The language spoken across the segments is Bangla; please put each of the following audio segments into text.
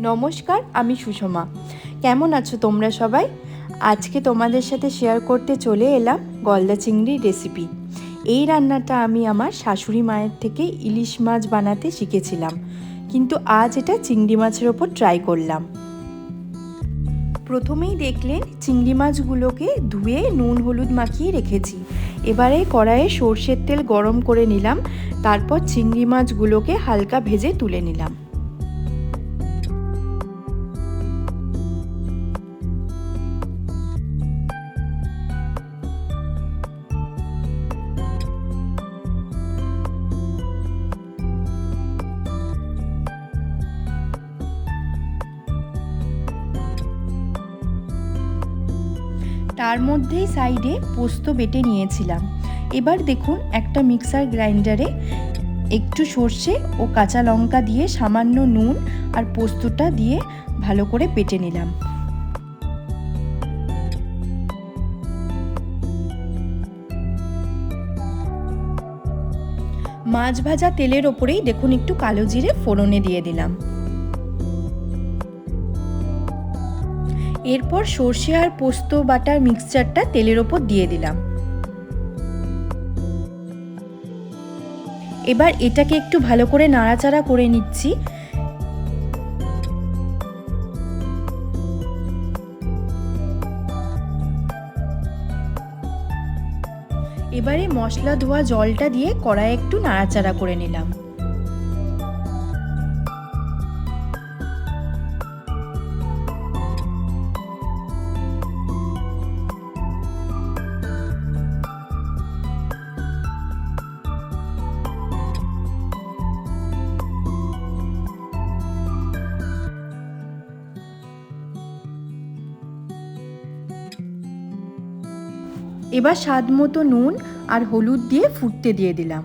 নমস্কার, আমি সুষমা। কেমন আছো তোমরা সবাই? আজকে তোমাদের সাথে শেয়ার করতে চলে এলাম গলদা চিংড়ির রেসিপি। এই রান্নাটা আমি আমার শাশুড়ি মায়ের থেকে ইলিশ মাছ বানাতে শিখেছিলাম, কিন্তু আজ এটা চিংড়ি মাছের ওপর ট্রাই করলাম। প্রথমেই দেখলেন চিংড়ি মাছগুলোকে ধুয়ে নুন হলুদ মাখিয়ে রেখেছি। এবারে কড়াইয়ে সর্ষের তেল গরম করে নিলাম, তারপর চিংড়ি মাছগুলোকে হালকা ভেজে তুলে নিলাম। তার মধ্যেই সাইডে পোস্ত বেটে নিয়েছিলাম। এবার দেখুন একটা মিক্সার গ্রাইন্ডারে একটু সর্ষে ও কাঁচা লঙ্কা দিয়ে সামান্য নুন আর পোস্তটা দিয়ে ভালো করে বেটে নিলাম। মাছ ভাজা তেলের ওপরেই দেখুন একটু কালো জিরে ফোড়নে দিয়ে দিলাম। এরপর সর্ষে আর পোস্ত বাটার মিক্সচারটা তেলের ওপর দিয়ে দিলাম। এবার এটাকে একটু ভালো করে নাড়াচাড়া করে নিচ্ছি। এবারে মশলা ধোয়া জলটা দিয়ে কড়াইয়ে একটু নাড়াচাড়া করে নিলাম। এবার স্বাদ মতো নুন আর হলুদ দিয়ে ফুটতে দিয়ে দিলাম।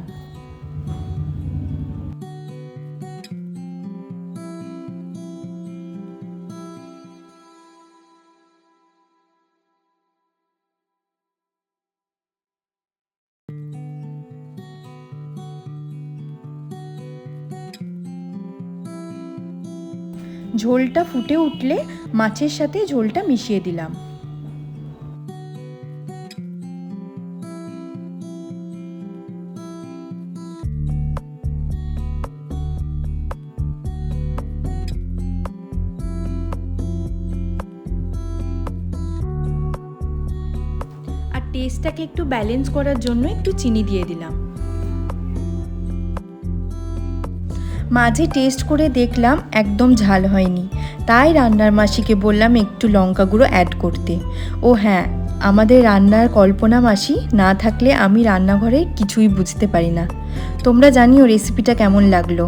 ঝোলটা ফুটে উঠলে মাছের সাথে ঝোলটা মিশিয়ে দিলাম। আর টেস্টটাকে একটু ব্যালেন্স করার জন্য একটু চিনি দিয়ে দিলাম। মাঝে টেস্ট করে দেখলাম একদম ঝাল হয়নি, তাই রান্নার মাসিকে বললাম একটু লঙ্কা গুঁড়ো অ্যাড করতে। ও হ্যাঁ, আমাদের রান্নার কল্পনা মাসি না থাকলে আমি রান্নাঘরে কিছুই বুঝতে পারি না। তোমরা জানিও রেসিপিটা কেমন লাগলো।